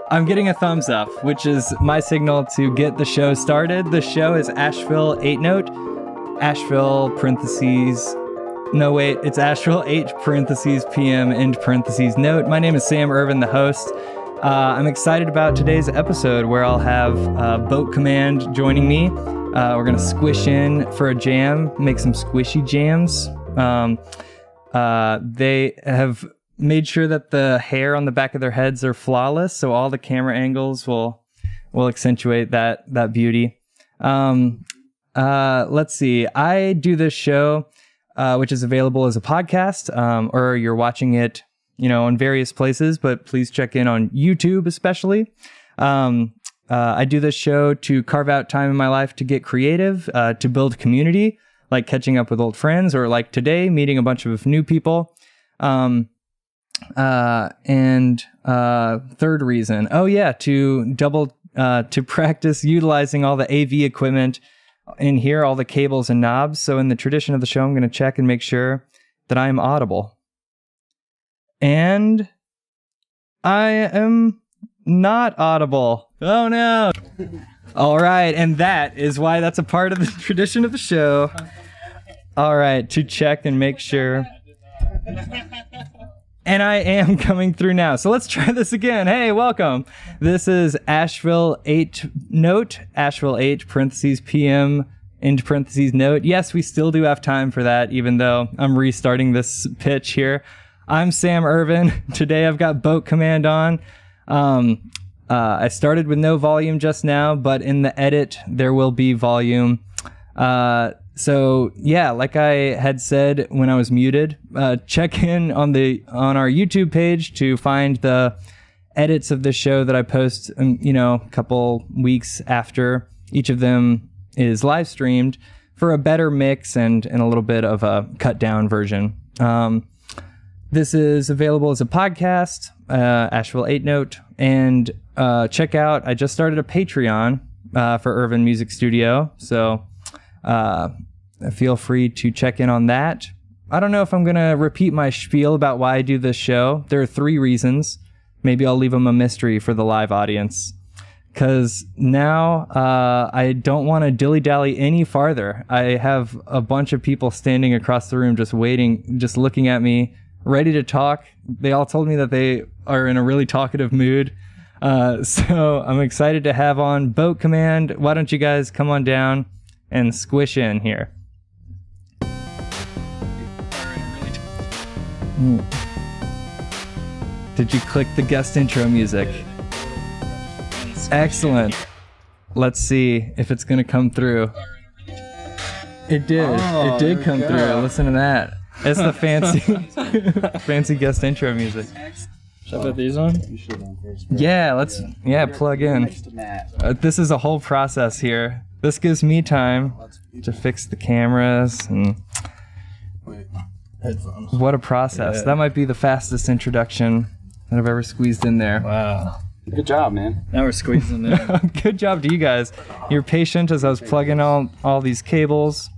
I'm getting a thumbs up, which is my signal to get the show started. The show is Asheville 8 Note. Asheville parentheses. No, wait, it's Asheville 8 parentheses PM end parentheses note. My name is Sam Irvin, the host. I'm excited about today's episode where I'll have Boat Command joining me. We're going to squish in for a jam, make some squishy jams. They have made sure that the hair on the back of their heads are flawless, so all the camera angles will accentuate that beauty. Let's see. I do this show, which is available as a podcast, or you're watching it, on various places, but please check in on YouTube especially. I do this show to carve out time in my life to get creative, to build community, like catching up with old friends, or like today, meeting a bunch of new people. And third reason, to practice utilizing all the AV equipment in here, all the cables and knobs. So in the tradition of the show, I'm going to check and make sure that I am audible. And I am not audible. Oh no. All right. And that is why that's a part of the tradition of the show. All right. To check and make sure. And I am coming through now. So let's try this again. Hey, welcome. This is Asheville 8 Note, Asheville 8 parentheses PM into parentheses note. Yes, we still do have time for that, even though I'm restarting this pitch here. I'm Sam Irvin. Today I've got Boat Command on. I started with no volume just now, but in the edit, there will be volume. So yeah, like I had said when I was muted, check in on our YouTube page to find the edits of the show that I post, a couple weeks after each of them is live streamed for a better mix and a little bit of a cut down version. This is available as a podcast, Asheville 8 Note, and check out, I just started a Patreon for Irvin Music Studio, so feel free to check in on that. I don't know if I'm going to repeat my spiel about why I do this show. There are 3 reasons. Maybe I'll leave them a mystery for the live audience. Because now I don't want to dilly-dally any farther. I have a bunch of people standing across the room just waiting, just looking at me, ready to talk. They all told me that they are in a really talkative mood. So I'm excited to have on Boat Command. Why don't you guys come on down and squish in here. Did you click the guest intro music? Excellent. Let's see if it's going to come through. It did. It did come through. Listen to that. It's the fancy guest intro music. Should I put these on? Yeah, plug in. This is a whole process here. This gives me time to fix the cameras and headphones. What a process. Yeah. That might be the fastest introduction that I've ever squeezed in there. Wow. Good job, man. Now we're squeezing in. Good job to you guys. You're patient as I was plugging all these cables.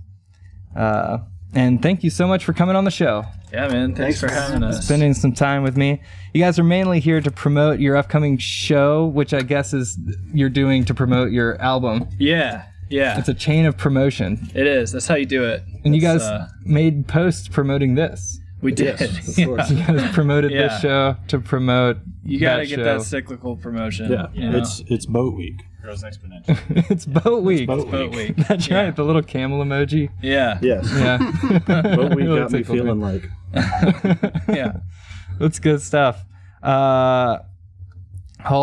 And thank you so much for coming on the show. Yeah, man. Thanks for having us. Spending some time with me. You guys are mainly here to promote your upcoming show, which I guess is you're doing to promote your album. Yeah. It's a chain of promotion. It is. That's how you do it. And you guys made posts promoting this. We did. Yes, of course. You guys promoted this show to promote You got to get that cyclical promotion. Yeah. It's Boat Week. Grows exponentially. It's Boat Week. It's Boat Week. That's right. The little camel emoji. Yeah. Yes. Yeah. Boat Week got me feeling like. Yeah. That's good stuff. Hold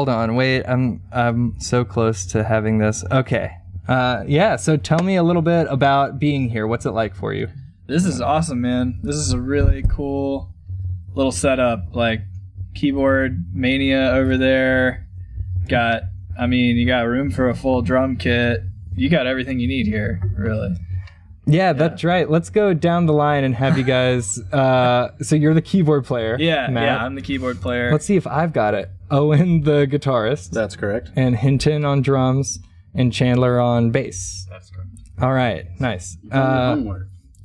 on. Wait. I'm so close to having this. Okay. So tell me a little bit about being here. What's it like for you? This is awesome, man. This is a really cool little setup. Like keyboard mania over there. You got room for a full drum kit. You got everything you need here, really. Yeah, that's right. Let's go down the line and have you guys. So you're the keyboard player. Yeah, Matt. Yeah, I'm the keyboard player. Let's see if I've got it. Owen, the guitarist. That's correct. And Hinton on drums, and Chandler on bass. That's correct. All right, nice.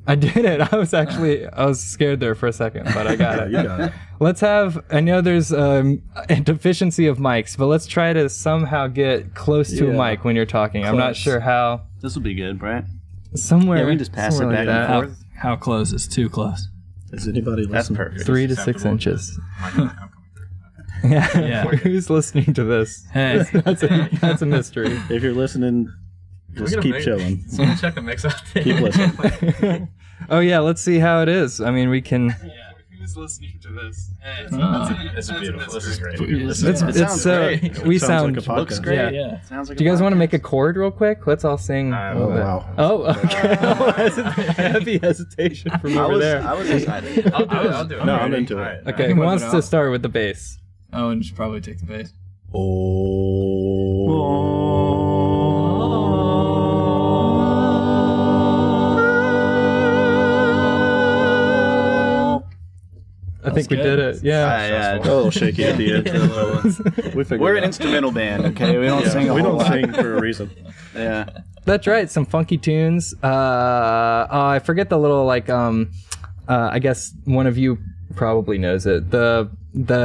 I did it. I was scared there for a second, but I got it. You got it. Let's have, I know there's a deficiency of mics, but let's try to somehow get close to a mic when you're talking. I'm not sure how. This will be good, right? Somewhere. Yeah, we can just pass it back and forth. How close is too close? Is anybody listening? That's perfect. 3 to 6 inches. Yeah. Who's listening to this? Hey. That's a mystery. If you're listening, just keep chilling. Someone check the mix out there. Keep listening. Oh yeah, let's see how it is. I mean, we can. Yeah. Who's listening to this? This is beautiful. This is great. It's great. We Sounds sound. like a podcast. Looks great. Yeah. Sounds like Do you guys want to make a chord real quick? Let's all sing. Oh, wow. Oh, okay. Heavy hesitation from over there. I was excited. I'll do it. No, I'm into it. Okay, who wants to start with the bass? Owen should probably take the bass. I think we did it. Yeah. Yeah. A little shaky at the end. We figured We're it an out. instrumental band, okay? We don't sing a We whole don't lot. sing for a reason. Yeah. That's right. Some funky tunes. I forget the little I guess one of you probably knows it. The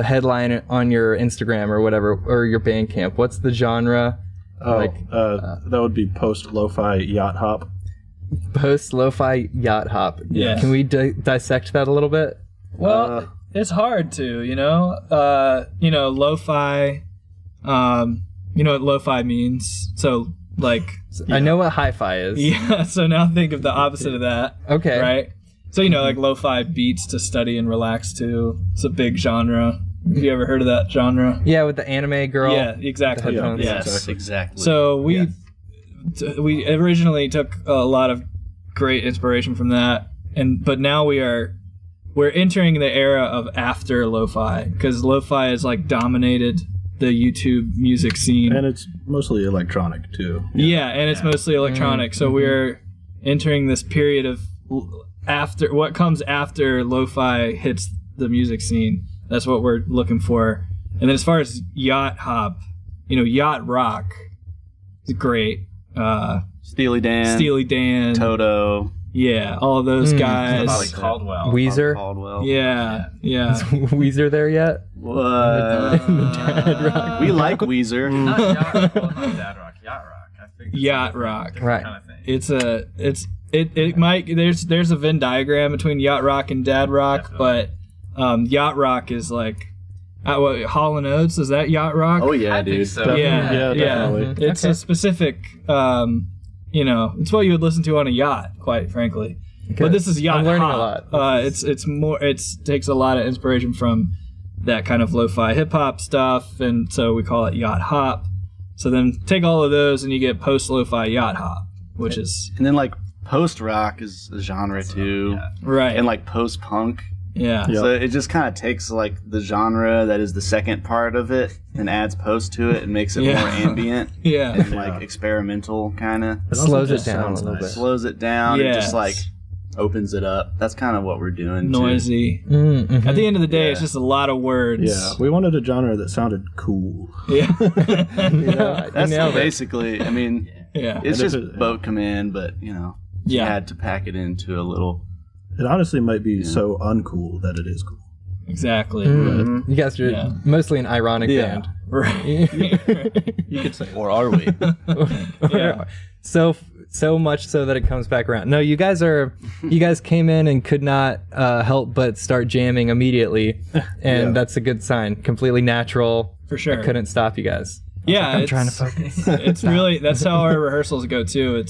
headline on your Instagram or whatever, or your Bandcamp. What's the genre? That would be post lo-fi yacht hop. Post lo-fi yacht hop. Yeah. Can we dissect that a little bit? Well, it's hard to, lo-fi, you know what lo-fi means? So, like... I know what hi-fi is. Yeah, so now think of the opposite of that. Okay. Right? So, like lo-fi beats to study and relax to. It's a big genre. Have you ever heard of that genre? Yeah, with the anime girl. Yeah, exactly. The headphones. Yes, exactly. So we originally took a lot of great inspiration from that, but now we're entering the era of after lo-fi, because lo-fi has like dominated the YouTube music scene. And it's mostly electronic, too. Yeah, and it's mostly electronic. So we're entering this period of after what comes after lo-fi hits the music scene. That's what we're looking for. And then as far as yacht hop, yacht rock is great. Steely Dan, Toto. Yeah, all of those guys. Probably Caldwell. Weezer. Caldwell. Yeah. Is Weezer there yet? Dad Rock. We like Weezer. Not yacht rock. Well, not Dad Rock. Yacht rock. I think. Yacht rock. Right. Kind of thing. It might there's a Venn diagram between yacht rock and dad rock, but yacht rock is like Hall and Oates, is that yacht rock? Oh yeah, I dude. think so. Yeah, definitely. It's a specific it's what you would listen to on a yacht, quite frankly. Okay. But this is yacht I'm learning hop. a lot. It takes a lot of inspiration from that kind of lo-fi hip hop stuff, and so we call it yacht hop. So then take all of those and you get post lo-fi yacht hop, which is And then like post rock is a genre too, right. and like post punk. Yeah. Yeah. So it just kind of takes like the genre that is the second part of it and adds post to it and makes it Yeah. more ambient Yeah. and like experimental kind of. It also Slows it just down a sounds little nice. bit. Slows it down and Yes. just like opens it up. That's kind of what we're doing. too. Noisy. Mm-hmm. At the end of the day, it's just a lot of words. Yeah, we wanted a genre that sounded cool. Yeah. That's nailed it. basically. I mean, Yeah. it's And if just it- boat command, but you Yeah. had to pack it into a little. It honestly might be so uncool that it is cool. Exactly. You guys are Yeah. mostly an ironic Yeah. band. Right. You could say, Or are we? Yeah. So much so that it comes back around. No, you guys came in and could not help but start jamming immediately, and Yeah. that's a good sign. Completely natural. For sure. I couldn't stop you guys. Yeah. I'm trying to focus. It's really, that's how our rehearsals go too.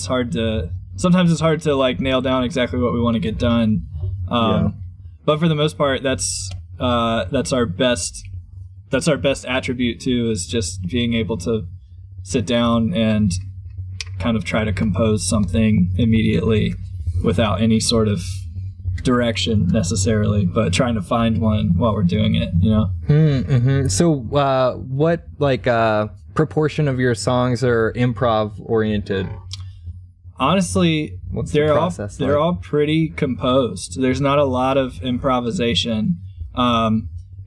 Sometimes it's hard to like nail down exactly what we want to get done. But for the most part, that's our best attribute too, is just being able to sit down and kind of try to compose something immediately without any sort of direction necessarily, but trying to find one while we're doing it, Mm-hmm. So, what proportion of your songs are improv oriented? Honestly, What's the they're process like? all pretty composed. There's not a lot of improvisation.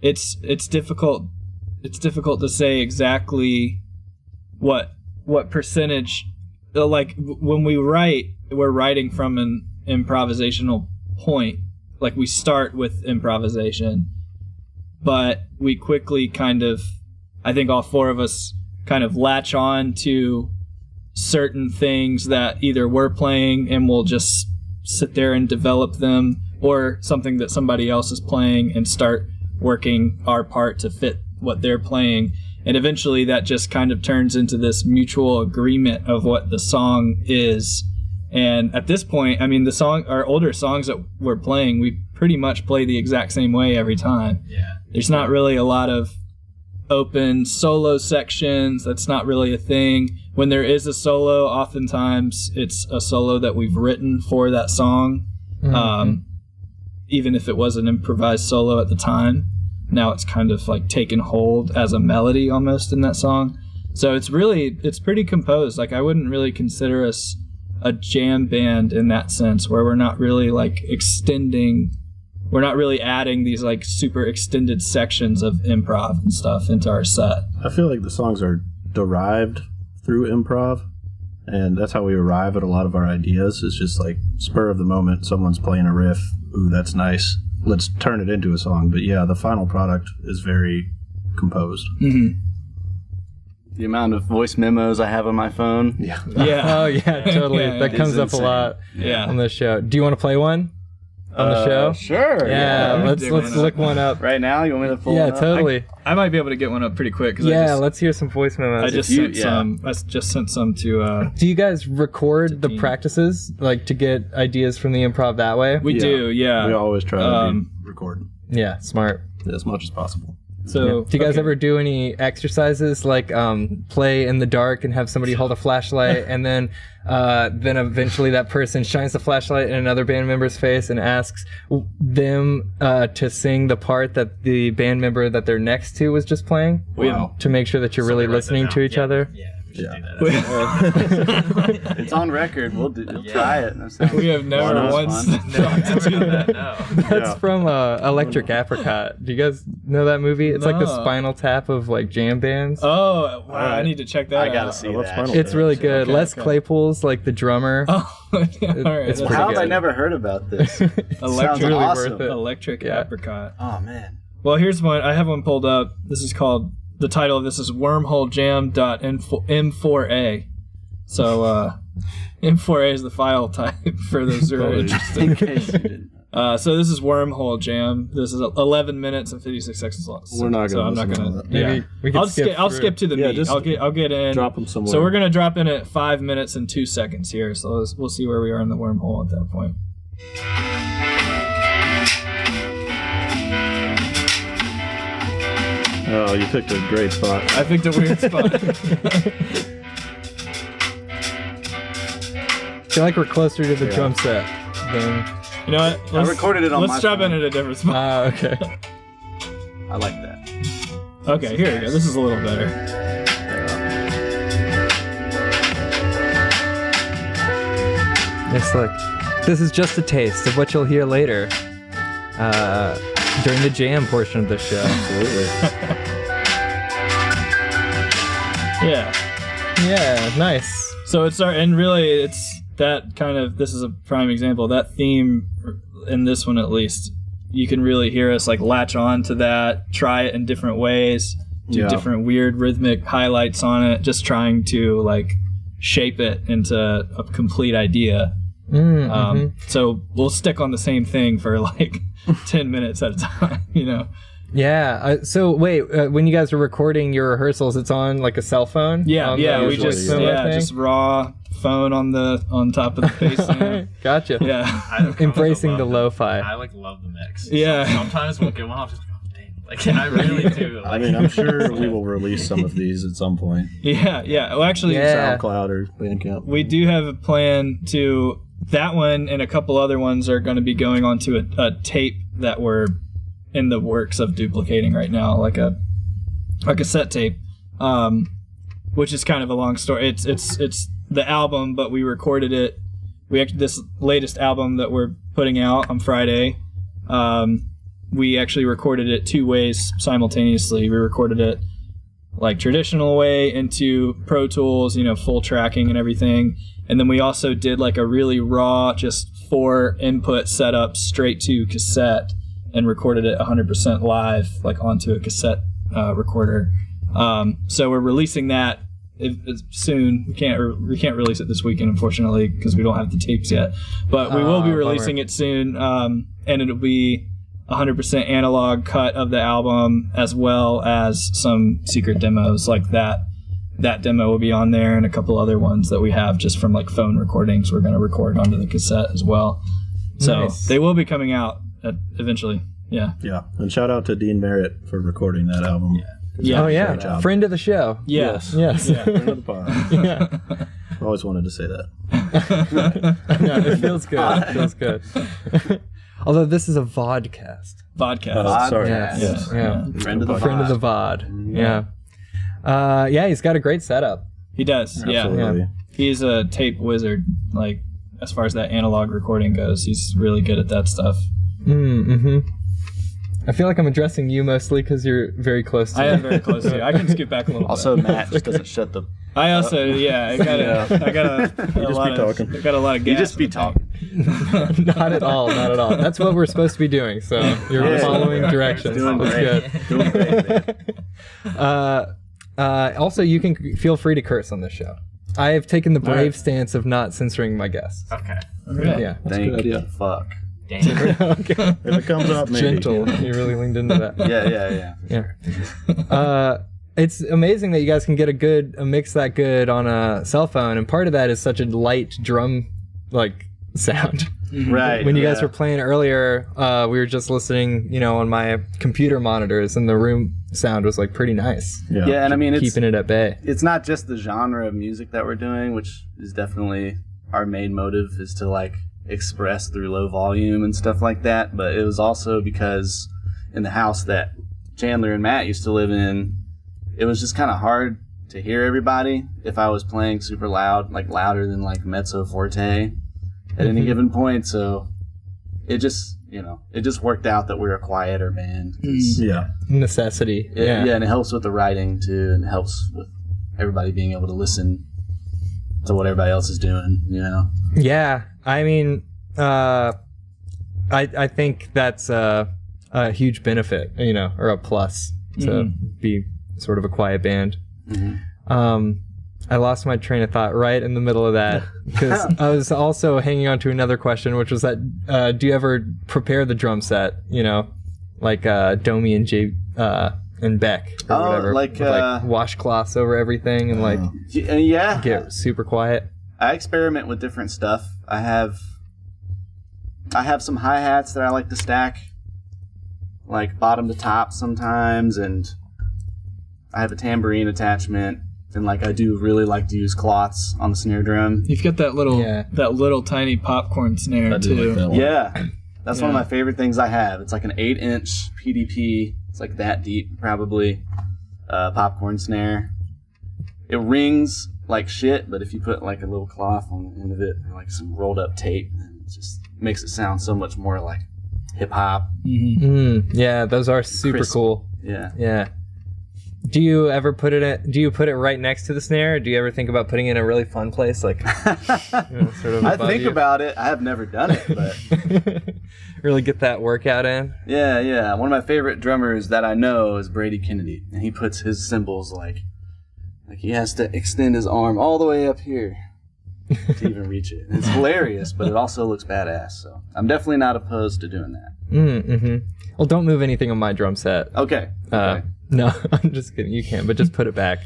It's difficult. It's difficult to say exactly what percentage. Like when we write, we're writing from an improvisational point. Like we start with improvisation, but we quickly kind of, I think all four of us kind of latch on to certain things that either we're playing and we'll just sit there and develop them, or something that somebody else is playing and start working our part to fit what they're playing. And eventually that just kind of turns into this mutual agreement of what the song is. And at this point, I mean, our older songs that we're playing, we pretty much play the exact same way every time. Yeah. There's not really a lot of open solo sections. That's not really a thing. When there is a solo, oftentimes it's a solo that we've written for that song. Even if it was an improvised solo at the time, now it's kind of like taken hold as a melody almost in that song. So it's pretty composed. Like I wouldn't really consider us a jam band in that sense, where we're not really like we're not really adding these like super extended sections of improv and stuff into our set. I feel like the songs are derived through improv, and that's how we arrive at a lot of our ideas. It's just like spur of the moment, someone's playing a riff, ooh, that's nice, let's turn it into a song. But yeah, the final product is very composed. The amount of voice memos I have on my phone. Yeah. Oh yeah, totally. Yeah, that comes up insane. a lot Yeah. on the show. Do you want to play one on the show? Sure. Yeah, let's dig one look one up. Right now, you want me to pull Yeah, it up? totally. I might be able to get one up pretty quick. Cause Yeah, let's hear some voice memos. I just sent some to. Do you guys record the team. practices, like to get ideas from the improv that way? We do, yeah. We always try to be recording Yeah, smart. as much as possible. So, Do you guys ever do any exercises like play in the dark and have somebody hold a flashlight and then eventually that person shines the flashlight in another band member's face and asks them to sing the part that the band member that they're next to was just playing? Wow. To make sure that you're really listening to each other? Yeah, we should do that. It's on record. We'll try it. We have never once. That's from Electric Apricot. Do you guys know that movie? It's like the No. Spinal Tap of like jam bands. Oh, wow! I need to check that out. I gotta see that. Spinal It's really good. Okay, Les okay. Claypool's like the drummer. Oh, yeah, all right. It's that's pretty How have I good. never heard about this? Sounds Electric, really awesome. worth it. electric Yeah. apricot. Oh man. Well, here's one. I have one pulled up. This is called. The title of this is wormholejam.m4a. So M4A is the file type for those who are interested. In case you didn't. So this is Wormhole Jam. This is 11 minutes and 56 seconds long. We're not So gonna I'm not listen to gonna. that. Yeah. Maybe we could I'll through. skip to the Yeah, meat. just I'll get in. Drop them somewhere. So we're gonna drop in at 5 minutes and 2 seconds here. So we'll see where we are in the wormhole at that point. Oh, you picked a great spot. I picked a weird spot. I feel like we're closer to the drum set than. You know what? Let's, recorded it on Let's my drop in phone. at a different spot. Okay. I like that. Okay, here we go. This is a little better. It's like, this is just a taste of what you'll hear later during the jam portion of the show. Absolutely. Yeah. Yeah, nice. So and really it's that kind of, this is a prime example, that theme in this one at least, you can really hear us like latch on to that, try it in different ways, do Yeah. different weird rhythmic highlights on it, just trying to like shape it into a complete idea. So we'll stick on the same thing for like 10 minutes at a time, you know? Yeah. So wait, when you guys are recording your rehearsals, it's on like a cell phone? Yeah, On yeah, the we just similar thing? just raw phone on top of the bass amp. Gotcha. Yeah. Embracing the lo-fi. I like love the mix. Yeah. Sometimes we'll get one off. Just like, oh, dang. Like, I really do. I Like, mean, I'm sure we will release some of these at some point. Yeah. Well, actually, Yeah. SoundCloud or Bandcamp. we do have a plan to, that one and a couple other ones are going to be going onto a tape that we're in the works of duplicating right now, like a cassette tape, which is kind of a long story. It's the album, but we recorded it. This latest album that we're putting out on Friday, we actually recorded it 2 ways simultaneously. We recorded it like traditional way into Pro Tools, full tracking and everything. And then we also did like a really raw, just 4 input setup straight to cassette and recorded it 100% live, like onto a cassette recorder. So we're releasing that soon. We can't release it this weekend, unfortunately, because we don't have the tapes yet. But we will be releasing it soon, and it'll be 100% analog cut of the album, as well as some secret demos like that. That demo will be on there, and a couple other ones that we have just from like phone recordings. We're going to record onto the cassette as well. So They will be coming out eventually. Yeah. Yeah. And shout out to Dean Merritt for recording that album. Yeah. Oh yeah. Friend of the show. Yes. Yes. Yeah. Friend of the pod. Yeah. I always wanted to say that. No, it feels good. It feels good. Although this is a vodcast. Vodcast. Sorry. Yes. Yeah. Friend of the Friend of the VOD. Yeah. Yeah, he's got a great setup. He does. Absolutely. Yeah. He's a tape wizard. Like, as far as that analog recording goes, he's really good at that stuff. Mm-hmm. I feel like I'm addressing you mostly because you're very close to me. I am very close to you. I can scoot back a little Also, bit. Matt just doesn't shut the. I also, I got a lot of gas. You just be talking. Not at all. That's what we're supposed to be doing. So you're following directions. Doing That's great. Doing great, man. Also, you can feel free to curse on this show. I have taken the brave stance of not censoring my guests. Okay. Yeah. Thank good idea. Fuck. Dang. Okay. If it comes up, maybe. Gentle. You really leaned into that. Yeah. It's amazing that you guys can get a mix that good on a cell phone, and part of that is such a light drum like sound. Right. When you guys were playing earlier, we were just listening, on my computer monitors, and the room sound was like pretty nice. Yeah, and I mean, Keeping it at bay. it's not just the genre of music that we're doing, which is definitely our main motive, is to like express through low volume and stuff like that, but it was also because in the house that Chandler and Matt used to live in, it was just kind of hard to hear everybody if I was playing super loud, like louder than like mezzo forte at any given point. So it just worked out that we're a quieter band. Yeah. Necessity. Yeah, and it helps with the writing too, and it helps with everybody being able to listen to what everybody else is doing, Yeah, I mean, I think that's a huge benefit, or a plus to be sort of a quiet band. I lost my train of thought right in the middle of that because I was also hanging on to another question, which was that do you ever prepare the drum set, like Domi and and Beck or whatever, like, with, washcloths over everything and get super quiet. I experiment with different stuff. I have some hi-hats that I like to stack, like bottom to top sometimes, and I have a tambourine attachment, and like I do really like to use cloths on the snare drum. You've got that little tiny popcorn snare too. Like that one. Yeah, that's one of my favorite things I have. It's like an 8-inch PDP. It's like that deep, probably. Popcorn snare. It rings like shit, but if you put like a little cloth on the end of it, or like some rolled up tape, then it just makes it sound so much more like hip hop. Yeah, those are super Crisp. cool. Yeah. Do you ever put it? Do you put it right next to the snare? Or do you ever think about putting it in a really fun place, like sort of? I think about it. I have never done it, but really get that workout in. yeah. One of my favorite drummers that I know is Brady Kennedy, and he puts his cymbals like he has to extend his arm all the way up here to even reach it. It's hilarious, but it also looks badass. So I'm definitely not opposed to doing that. Well, don't move anything on my drum set. Okay. No, I'm just kidding. You can, but just put it back.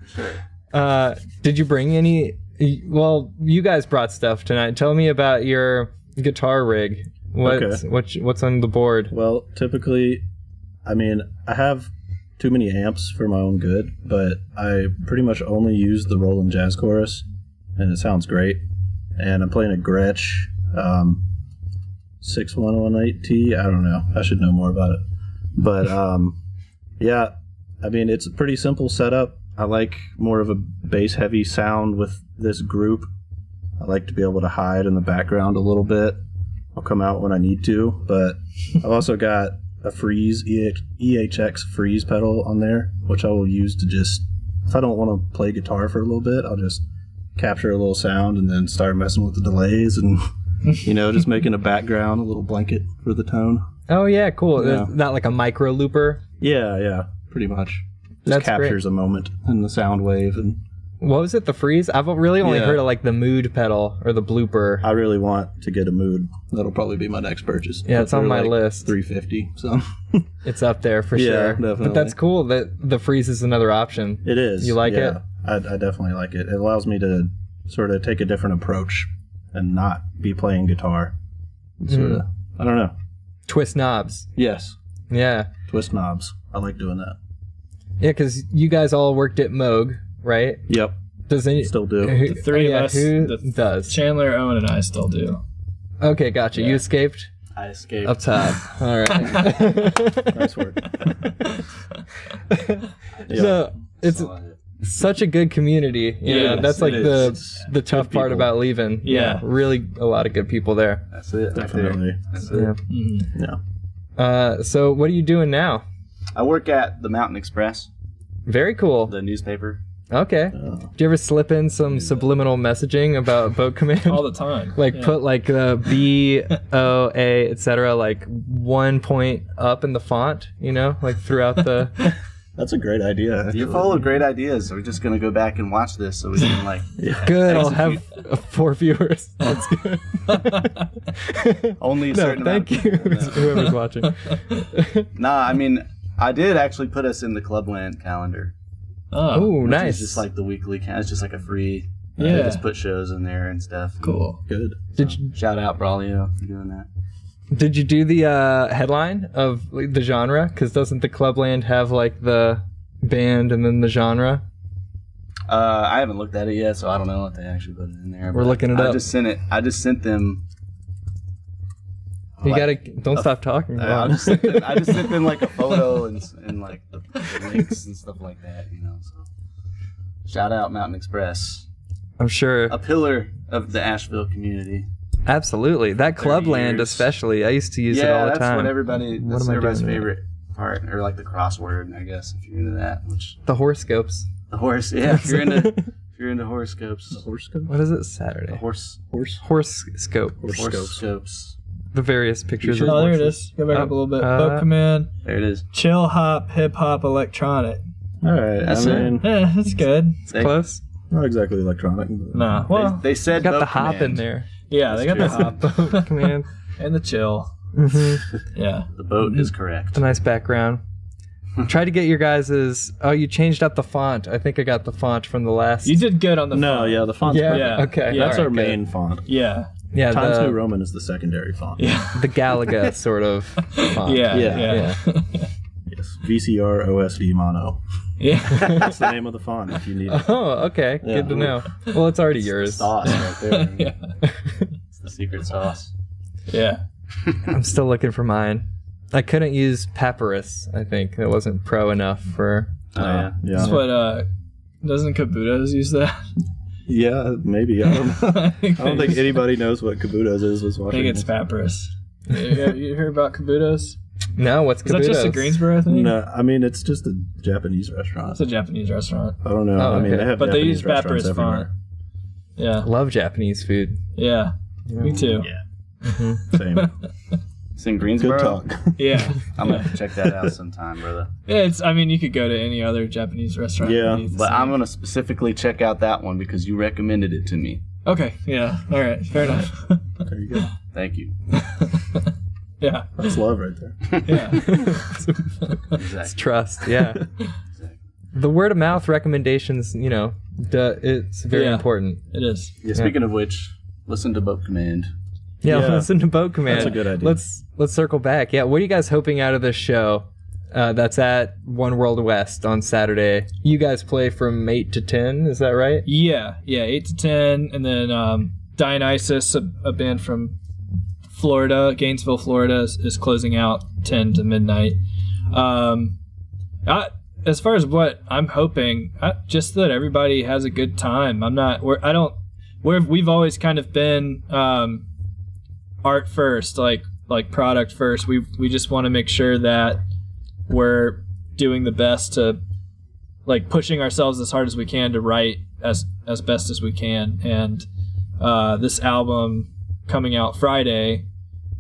Sure. Did you bring any? Well, you guys brought stuff tonight. Tell me about your guitar rig. What's on the board? Well, typically, I mean, I have too many amps for my own good, but I pretty much only use the Roland Jazz Chorus, and it sounds great. And I'm playing a Gretsch 6118T. I don't know. I should know more about it. But yeah, I mean, it's a pretty simple setup. I like more of a bass-heavy sound with this group. I like to be able to hide in the background a little bit. I'll come out when I need to, but I've also got a Freeze EHX freeze pedal on there, which I will use to just, if I don't want to play guitar for a little bit, I'll just capture a little sound and then start messing with the delays and, just making a background, a little blanket for the tone. Oh, yeah, cool. Yeah. Not like a micro looper? Yeah, pretty much. Just That's captures great. a moment in the sound wave. And What was it, the freeze? I've really only Yeah. heard of like the mood pedal or the blooper. I really want to get a Mood. That'll probably be my next purchase. Yeah, it's But on they're my list. $350, so. It's up there for Yeah, sure. definitely. But that's cool that the freeze is another option. It is. You like it? I definitely like it. It allows me to sort of take a different approach and not be playing guitar. Sort of, I don't know. Twist knobs. Yes. Yeah. Twist knobs. I like doing that. Yeah, because you guys all worked at Moog, right? Yep. Does any Still do. The three of us, Who the does? Chandler, Owen, and I still do. Okay, gotcha. You Yeah. escaped I escaped. up top. All right. Nice work. So it's such a good community. You know, Yes, that's like it is. the tough Good part people. about leaving. Yeah. Really a lot of good people there. That's it. Definitely. Right there. That's it. Yeah. Yeah. So what are you doing now? I work at the Mountain Express, Very cool. the newspaper. Okay. Do you ever slip in some subliminal messaging about boat command? All the time. Like Yeah. put like B, O, A, etc. like 1 point up in the font, like throughout the. That's a great idea. You're actually. full of great ideas. We're just gonna go back and watch this so we can like. Good. I'll have 4 viewers. That's good. Only a No, certain amount thank of you, people know. whoever's watching. Nah, I mean, I did actually put us in the Clubland calendar. Oh, Ooh, Which nice. is just like the weekly. It's just like a free. Yeah. They just put shows in there and stuff. cool. Good. Shout out Braulio for doing that. Did you do the headline of like, the genre? Because doesn't the Clubland have like the band and then the genre? I haven't looked at it yet, so I don't know if they actually put it in there. We're but looking it I up. just sent it. I just sent them. You like, gotta don't stop talking. I just sent them like a photo and like the links and stuff like that. So shout out Mountain Express, I'm sure. a pillar of the Asheville community. Absolutely. That 30 Clubland years. especially. I used to use it all the that's time. what everybody. What That's am I everybody's doing? favorite part, or like the crossword, I guess, if you're into that. Which The horoscopes. the horse, yeah. If you're into horoscopes, Horoscope? What is it? Saturday. Horoscope. horoscopes. The various pictures of Oh, there it horses. is. Go back Oh, up a little bit. uh, Boat command, There it is. chill hop, hip hop, electronic. All right. That's I mean, That's good. It's close. not exactly electronic. But Nah. Well, They said Got the boat hop in command. there. yeah, they got the true. hop Command. and the chill. Yeah. The boat is correct. It's a nice background. Try to get your guys's. Oh, you changed up the font. I think I got the font from the last. You did good on the No, font. yeah, the font's Yeah. perfect. Yeah. Okay. Yeah. That's all our right, main font. Yeah. Yeah. Times New The, Roman is the secondary font. Yeah. the Galaga sort of font. Yeah. Yeah. Yeah. Yes. VCR OSD mono. Yeah. That's the name of the font if you need it. Oh, okay. Yeah. Good to know. Well, it's already yours. Sauce right there. Yeah. It's the secret sauce. Yeah. I'm still looking for mine. I couldn't use papyrus. I think it wasn't pro enough for. Oh yeah. Yeah. That's what doesn't Kabuto's use that? Yeah, maybe. I don't know. I think I don't think anybody knows what Kabuto's is. Was I watching. think it's papyrus. You hear about Kabuto's? No, what's Is that just a Kabuto's? Greensboro thing? No, I mean it's just a Japanese restaurant. It's a Japanese restaurant. I don't know. Oh, I mean okay. they have But they Japanese use papyrus restaurants font. Yeah. Love Japanese food. Yeah. Me too. everywhere. Same. It's in Good Greensboro. talk. Yeah. I'm gonna have to check that out sometime, brother. Yeah, I mean, you could go to any other Japanese restaurant. Yeah, and eat the But I'm same. gonna specifically check out that one because you recommended it to me. Okay, yeah. All right, fair enough. There you go. Thank you. Yeah. That's love right there. Yeah. It's Exactly. trust. Yeah. The word of mouth recommendations, it's very Yeah. important. It is. Yeah, speaking of which, listen to Boat Command. Yeah, Yeah. listen to Boat Command. That's a good idea. Let's circle back. Yeah, what are you guys hoping out of this show? That's at One World West on Saturday. You guys play from 8 to 10, is that right? Yeah, 8 to 10, and then Dionysus, a band from Florida, Gainesville, Florida, is closing out 10 to midnight. As far as what I'm hoping, just that everybody has a good time. We've always kind of been art first, like product first. We just want to make sure that we're doing the best to like pushing ourselves as hard as we can to write as best as we can. And this album coming out Friday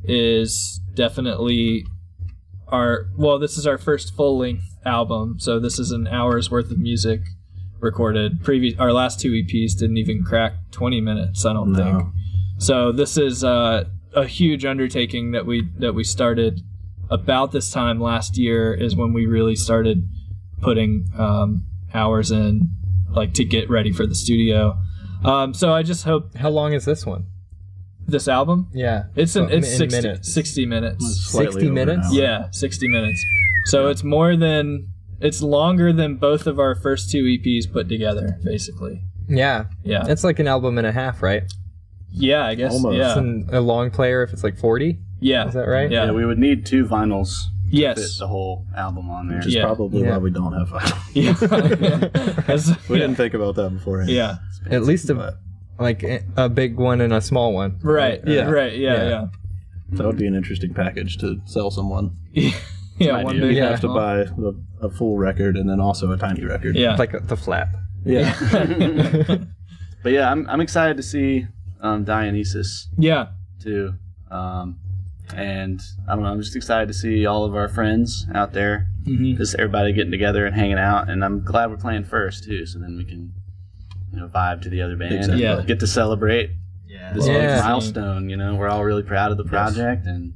is definitely this is our first full-length album, so this is an hour's worth of music recorded. Our last 2 EPs didn't even crack 20 minutes, I don't think. So this is a huge undertaking that we started about this time last year, is when we really started putting hours in, like, to get ready for the studio. So I just hope. How long is this one? This album? Yeah. It's 60 minutes. 60 minutes. 60 minutes? Yeah, 60 minutes. So it's longer than both of our first 2 EPs put together, basically. Yeah. Yeah. It's like an album and a half, right? Yeah, I guess. Almost. Yeah. It's a long player if it's like 40? Yeah. Is that right? Yeah. Yeah, we would need 2 vinyls to Yes. fit the whole album on there. Which is Yeah. probably why we don't have fun. Yeah. We didn't think about that beforehand. Yeah. At least But a big one and a small one. Right. Yeah. Right. Yeah. Yeah. that would be an interesting package to sell someone. Yeah. One big You have to one. buy a full record and then also a tiny record. Yeah. Like the flap. Yeah. But yeah, I'm excited to see Dionysus Yeah. too. And I don't know, I'm just excited to see all of our friends out there. Mm-hmm. Just everybody getting together and hanging out. And I'm glad we're playing first too, so then we can, vibe to the other band. Exactly. And Yeah. get to celebrate Yeah. this Yeah. big milestone. We're all really proud of the project, and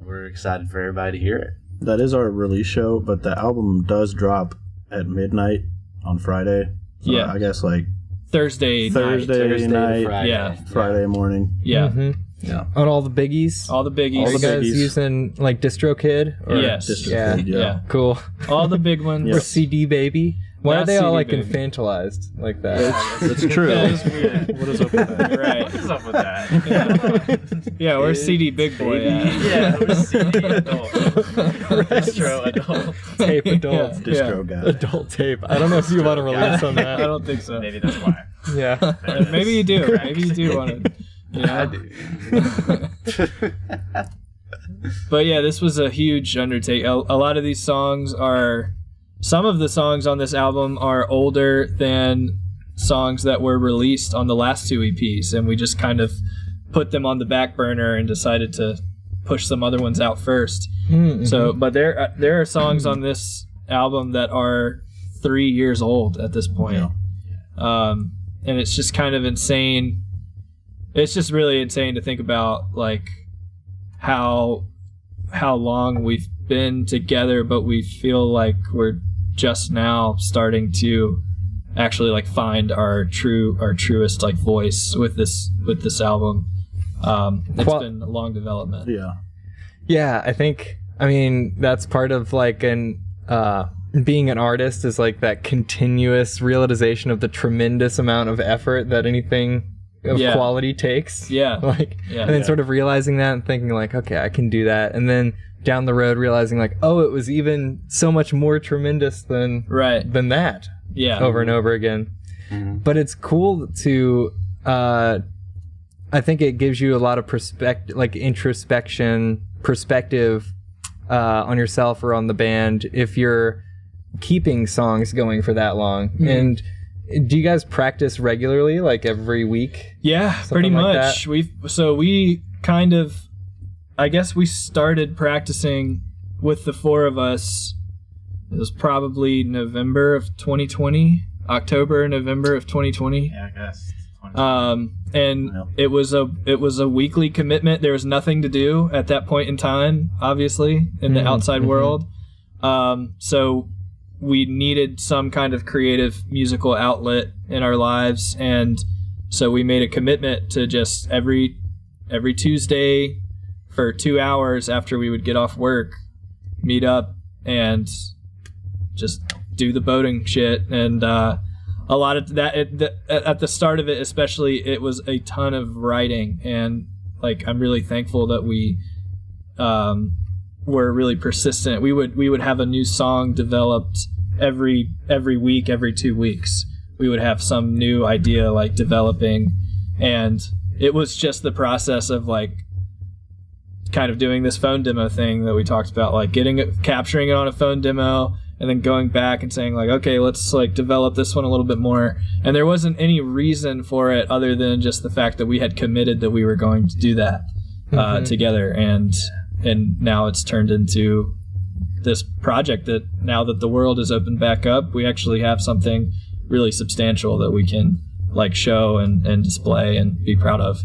we're excited for everybody to hear it. That is our release show, but the album does drop at midnight on Friday. So Yeah. I guess like Thursday Thursday night. to night, Friday. Yeah. Friday morning. Yeah. Mm-hmm. Yeah. On all the biggies? All the biggies. Are you the guys biggies. using like DistroKid? Or Yes. DistroKid, Yeah. Yeah. Cool. All the big ones. Or CD Baby? Why Not are they all CD like Baby. infantilized like that? It's true. That is weird. What is up with that? Right. What is up with that? Yeah, where's CD Big Boy at? Yeah, we're CD adult. Distro adult. Tape adult. Yeah. Distro guy. Adult tape. I don't know if you want to release on I that. don't think so. Maybe that's why. Yeah. Maybe you do. Maybe you do want to. I do. But yeah, this was a huge undertaking. A lot of these songs some of the songs on this album are older than songs that were released on the last 2 EPs, and we just kind of put them on the back burner and decided to push some other ones out first. Mm-hmm. So, but there are songs on this album that are 3 years old at this point. And it's just kind of insane. It's just really insane to think about, like, how long we've been together, but we feel like we're just now starting to actually like find our truest like voice with this album. It's been a long development. Yeah. Yeah, I mean, that's part of like being an artist is like that continuous realization of the tremendous amount of effort that anything of Yeah. quality takes. Yeah. Like, Yeah. and then sort of realizing that and thinking like, okay, I can do that. And then down the road realizing like, oh, it was even so much more tremendous than that. Yeah. Over and over again. Mhm. But it's cool to, I think it gives you a lot of perspective on yourself or on the band if you're keeping songs going for that long. Mm-hmm. And do you guys practice regularly, like every week? Yeah, pretty like much. We kind of, I guess we started practicing with the 4 of us. It was probably November of 2020, October, November of 2020. Yeah, I guess. And Yeah. it was a weekly commitment. There was nothing to do at that point in time, obviously, in the outside world. So we needed some kind of creative musical outlet in our lives, and so we made a commitment to just every Tuesday for 2 hours after we would get off work, meet up and just do the boating shit. And a lot of that at the start of it, especially, it was a ton of writing, and like I'm really thankful that we were really persistent. We would have a new song developed every week, every 2 weeks. We would have some new idea like developing, and it was just the process of like kind of doing this phone demo thing that we talked about, like capturing it on a phone demo and then going back and saying like, okay, let's like develop this one a little bit more. And there wasn't any reason for it other than just the fact that we had committed that we were going to do that together. And now it's turned into this project that now that the world is opened back up, we actually have something really substantial that we can like show and display and be proud of.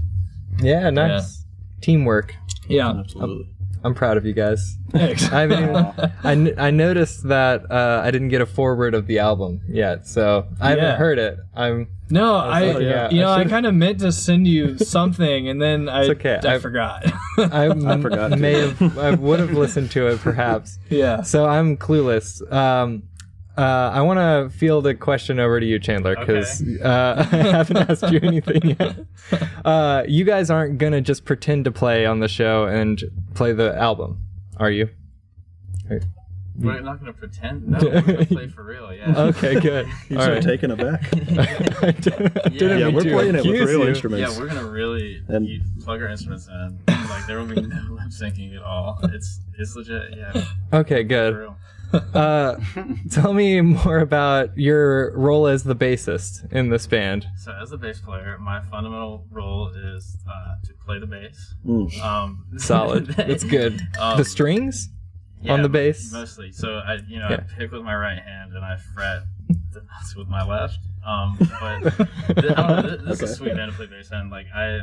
Yeah, nice. Teamwork. Yeah. Absolutely. I'm proud of you guys. Thanks. I haven't I noticed that I didn't get a forward of the album yet, so I haven't heard it. I kind of meant to send you something, and then I forgot. I forgot. I would have listened to it perhaps. Yeah. So I'm clueless. I want to field a question over to you, Chandler, because I haven't asked you anything yet. You guys aren't going to just pretend to play on the show and play the album, are you? We're not going to pretend. No, we're going to play for real, yeah. Okay, good. You should have taken it back. Yeah, we're playing it with real instruments. Yeah, we're going to really plug our instruments in. Like, there will be no lip syncing at all. It's legit, yeah. Okay, good. For real. Tell me more about your role as the bassist in this band. So as a bass player, my fundamental role is to play the bass. Solid. That's good. The strings on the bass? Mostly. So I pick with my right hand and I fret the notes with my left. But this is a sweet band to play bass in. Like I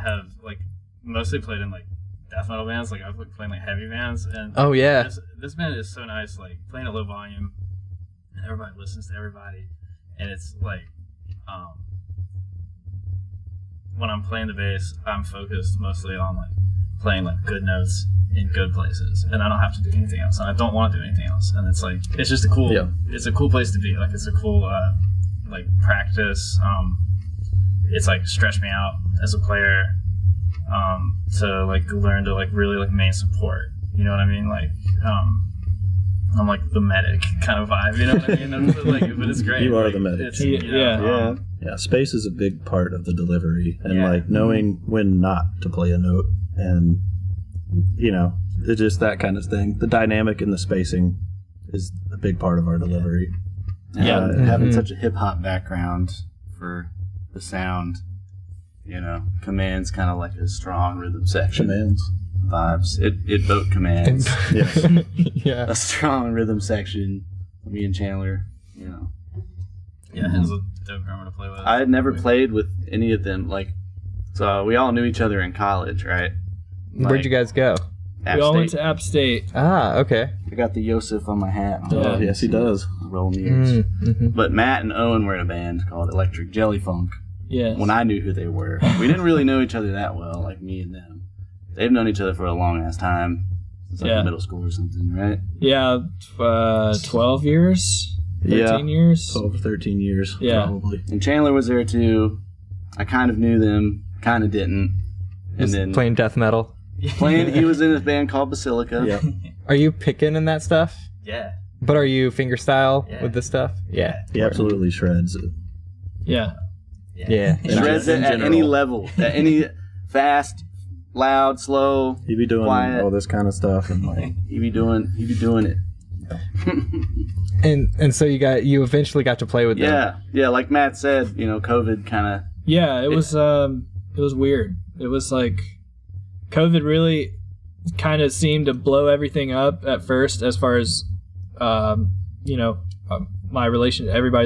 have like mostly played in like death metal bands, like I've been playing like heavy bands, and this band is so nice, like playing at low volume and everybody listens to everybody, and it's like when I'm playing the bass I'm focused mostly on like playing like good notes in good places, and I don't have to do anything else, and I don't want to do anything else, and it's like it's just a cool it's a cool place to be. Like it's a cool like practice. It's like stretched me out as a player to like learn to like really like main support, you know what I mean? Like I'm like the medic kind of vibe, you know what I mean? Like, but it's great. You are like, the medic. Yeah. Space is a big part of the delivery, and like knowing when not to play a note, and you know, it's just that kind of thing. The dynamic and the spacing is a big part of our delivery. Having such a hip hop background for the sound, you know, commands kind of like a strong rhythm section. Commands. Vibes. It both commands. Yes. Yeah. A strong rhythm section. Me and Chandler, you know. Yeah, it was a dope drummer to play with. I had never played with any of them. Like, so we all knew each other in college, right? Like, where'd you guys go? We all went to App State. Ah, okay. I got the Yosef on my hat. Yeah. Yes, he does. Rolling ears. But Matt and Owen were in a band called Electric Jelly Funk. Yeah. When I knew who they were. We didn't really know each other that well, like me and them. They've known each other for a long ass time. Since like middle school or something, right? Yeah, 12 years? 13 years? 12 or 13 years, probably. And Chandler was there too. I kind of knew them, kind of didn't. And then playing death metal. He was in this band called Basilica. Yep. Are you picking in that stuff? Yeah. But are you fingerstyle with this stuff? Yeah. He absolutely shreds it. Yeah. Yeah. Shreds it at any level, at any fast, loud, slow. He'd be doing quiet. all this kind of stuff, and like he'd be doing it. And so you eventually got to play with them. Yeah. Like Matt said, you know, COVID kind of. Yeah, it was weird. It was like COVID really kind of seemed to blow everything up at first, as far as everybody's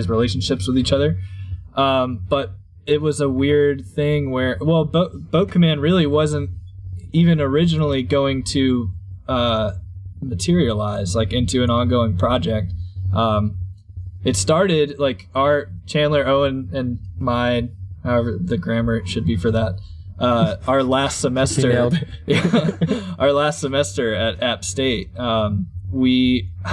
relationships with each other. But it was a weird thing where, well, Boat Command really wasn't even originally going to materialize like into an ongoing project. It started like our Chandler, Owen, and mine, however the grammar should be for that. Our last semester, our last semester at App State. I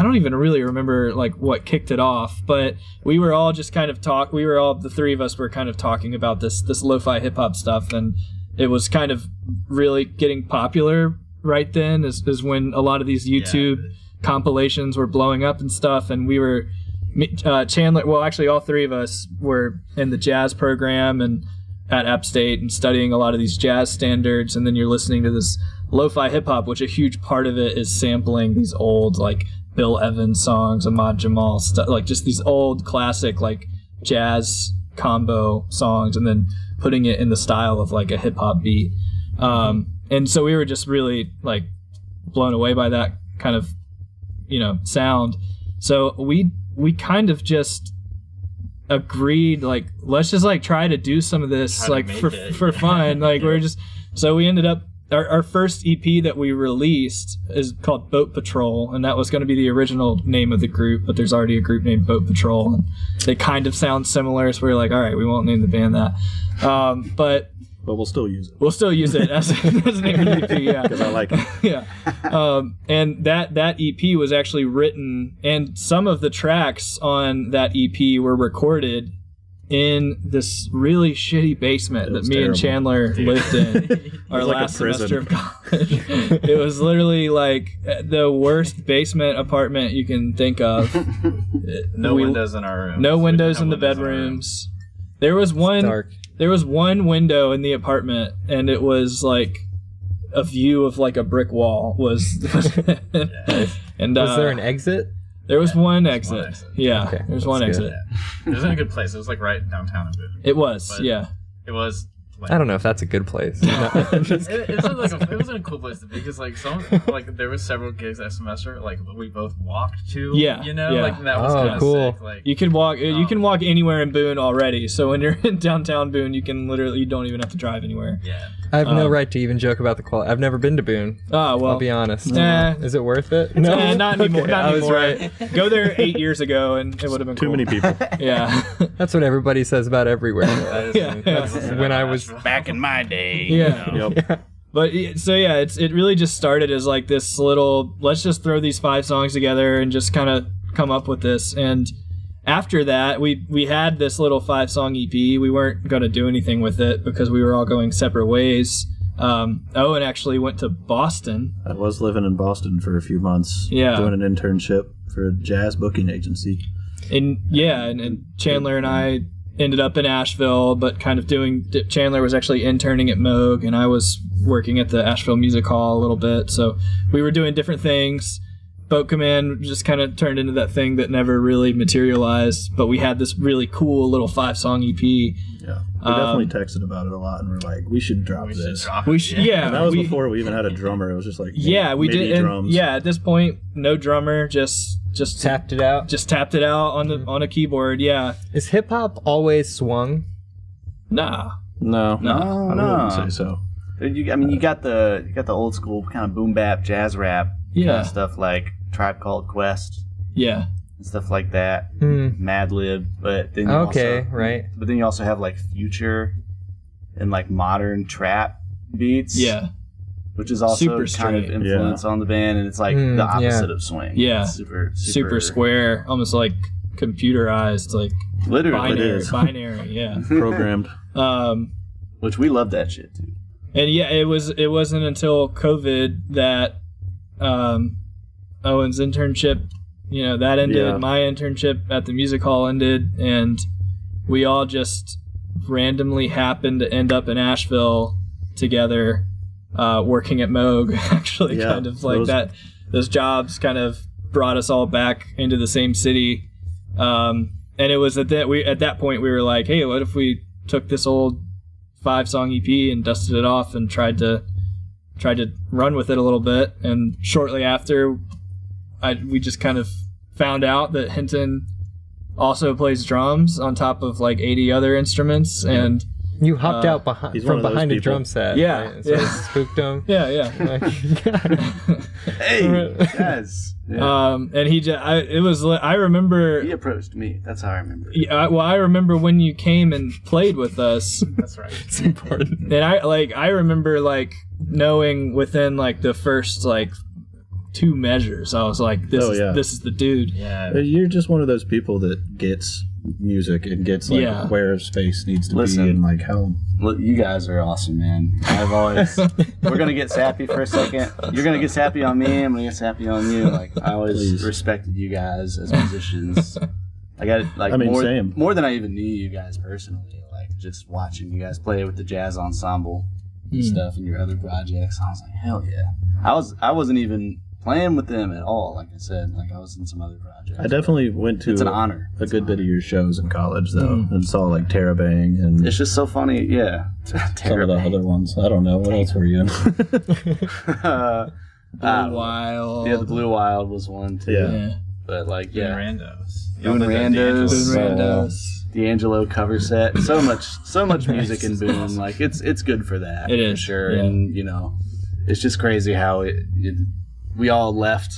don't even really remember like what kicked it off, but we were all just kind of the three of us were kind of talking about this lo-fi hip hop stuff, and it was kind of really getting popular right then is when a lot of these YouTube compilations were blowing up and stuff, and we were Chandler, well actually all three of us were in the jazz program and at App State and studying a lot of these jazz standards, and then you're listening to this lo-fi hip-hop, which a huge part of it is sampling these old like Bill Evans songs, Ahmad Jamal stuff, like just these old classic like jazz combo songs, and then putting it in the style of like a hip-hop beat. And so we were just really like blown away by that kind of, sound. So we kind of just agreed, like, let's just like try to do some of this like for fun. Like so we ended up, our first EP that we released is called Boat Patrol, and that was going to be the original name of the group, but there's already a group named Boat Patrol, and they kind of sound similar, so we were like, all right, we won't name the band that. But we'll still use it. We'll still use it as a name of the EP, yeah. Because I like it. Yeah. And that EP was actually written, and some of the tracks on that EP were recorded in this really shitty basement that me terrible. And Chandler lived in our last semester of college. It was literally like the worst basement apartment you can think of. No windows in our rooms. No windows in the bedrooms. There was one window in the apartment, and it was like a view of like a brick wall. And was there an exit? There was one exit. Yeah, okay, there was one exit. It was in a good place. It was like right downtown in Boone. It was, But yeah. It was. Like, I don't know if that's a good place. it wasn't a cool place to be, because like there was several gigs that semester like we both walked to. Yeah, like that was kind of cool. sick. Like you can walk anywhere in Boone already. So when you're in downtown Boone, you don't even have to drive anywhere. Yeah. I have no right to even joke about the quality. I've never been to Boone. Oh, well. I'll be honest. Is it worth it? No, not anymore. Okay, not I was anymore. right. Go there 8 years ago, and it would have been Too cool. many people. Yeah. That's what everybody says about everywhere. Yeah. When I was Back in my day. Yeah. Yep. But so yeah, it really just started as like this little, let's just throw these 5 songs together and just kind of come up with this. And after that, we had this little 5-song EP. We weren't going to do anything with it because we were all going separate ways. Owen actually went to Boston. I was living in Boston for a few months. Yeah. Doing an internship for a jazz booking agency. And Chandler and I ended up in Asheville, but kind of Chandler was actually interning at Moog, and I was working at the Asheville Music Hall a little bit. So we were doing different things. Boat Command just kind of turned into that thing that never really materialized, but we had this really cool little 5-song EP. Yeah. We definitely texted about it a lot, and we're like, we should drop this. We should, yeah. And that was before we even had a drummer. It was just like, we maybe did. drums. And yeah, at this point, no drummer, just tapped it out. Just tapped it out on a keyboard. Yeah. Is hip hop always swung? Nah. No. No. I wouldn't say so. You got the old school kind of boom bap jazz rap kind of stuff like Tribe Called Quest. Yeah. And stuff like that. Mad Lib, but then But then you also have like future and like modern trap beats. Yeah. Which is also Super kind of straight. influence on the band, and it's like the opposite of swing. Yeah. It's super square, almost like computerized, like literally binary, yeah. Programmed. Which we love that shit too. And yeah, it wasn't until COVID that Owen's internship, that ended. Yeah. My internship at the music hall ended, and we all just randomly happened to end up in Asheville together, working at Moog. Actually, kind of like that. Those jobs kind of brought us all back into the same city, and it was at that point we were like, hey, what if we took this old 5-song EP and dusted it off and tried to run with it a little bit. And shortly after, we just kind of found out that Hinton also plays drums on top of like 80 other instruments. And you hopped out from behind a drum set. Yeah, right? So spooked him. Yeah. Hey, guys. Yeah. And I remember he approached me. That's how I remember. Yeah, I remember when you came and played with us. That's right. It's important. And I remember like knowing within like the first like 2 measures, I was like, this is the dude. Yeah. You're just one of those people that gets music and gets like where space needs to be and like how. Look, you guys are awesome, man. We're gonna get sappy for a second. You're gonna get sappy on me. I'm gonna get sappy on you. Like I always respected you guys as musicians. I got like more than I even knew you guys personally. Like just watching you guys play with the jazz ensemble. and stuff in your other projects. I was like, hell yeah. I wasn't even playing with them at all. Like I said, like I was in some other projects. I definitely went to it's an honor. a good bit of your shows in college, though, and saw like Terabang and It's just so funny, yeah. some of the other ones. I don't know. What else were you in? Blue Wild. Yeah, the Blue Wild was one too. Yeah. But like, Doing yeah. Randos. Doing Randos. Randos. D'Angelo cover set. So much music in Boone. Like it's good for that. It for is, sure. yeah. And it's just crazy how we all left,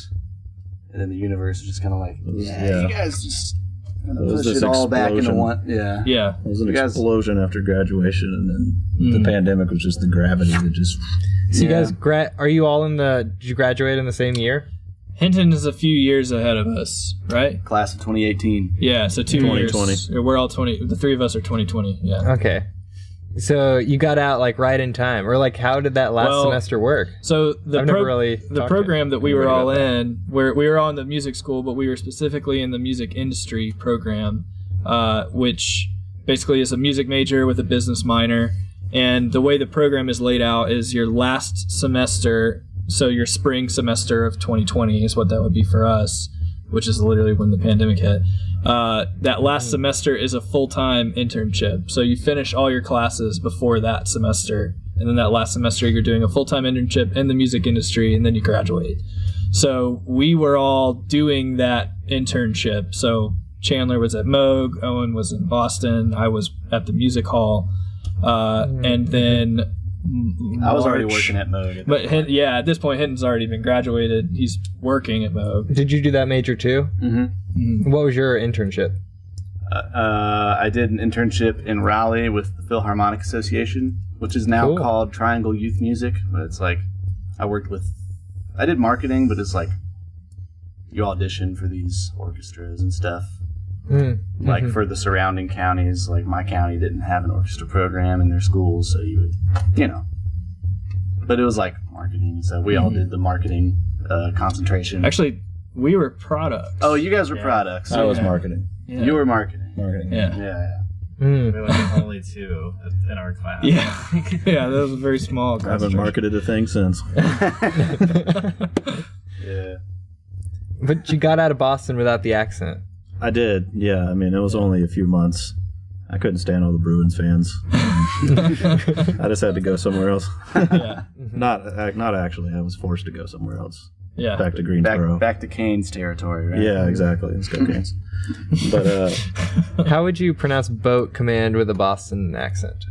and then the universe was just kind of like, Yeah. you guys just It was push this it all back into explosion. one. Yeah. Yeah. It was an You guys- explosion after graduation, and then the pandemic was just the gravity that just. So you guys, are you all did you graduate in the same year? Hinton is a few years ahead of us, right? Class of 2018. Yeah, so 2 years. 2020. We're all 20. The three of us are 2020. Yeah. Okay. So you got out like right in time, or like how did that last semester work? So the I've never really the talked program to that we were anybody all about that. in, we were all in the music school, but we were specifically in the music industry program, which basically is a music major with a business minor. And the way the program is laid out is your last semester, so your spring semester of 2020 is what that would be for us, which is literally when the pandemic hit. That last semester is a full-time internship. So you finish all your classes before that semester, and then that last semester you're doing a full-time internship in the music industry, and then you graduate. So we were all doing that internship. So Chandler was at Moog, Owen was in Boston, I was at the music hall, and then I was already March- working at Moog. But at this point, Hinton's already been graduated. He's working at Moog. Did you do that major too? Mm-hmm. What was your internship? I did an internship in Raleigh with the Philharmonic Association, which is now Cool. called Triangle Youth Music. But it's like I did marketing, but it's like you audition for these orchestras and stuff. Like for the surrounding counties, like my county didn't have an orchestra program in their schools, so you would, But it was like marketing, so we all did the marketing concentration. Actually, we were products. Oh, you guys were products. I was Yeah. marketing. Yeah. You were marketing. Yeah. Yeah. We were like the only two in our class. Yeah. Yeah, that was a very small I haven't concentration. marketed a thing since. Yeah. But you got out of Boston without the accent. I did, yeah. I mean, it was only a few months. I couldn't stand all the Bruins fans. I just had to go somewhere else. Yeah. Not actually. I was forced to go somewhere else. Yeah. Back to Greensboro. Back to Kane's territory, right? Yeah, exactly. Let's go Canes. But How would you pronounce boat command with a Boston accent?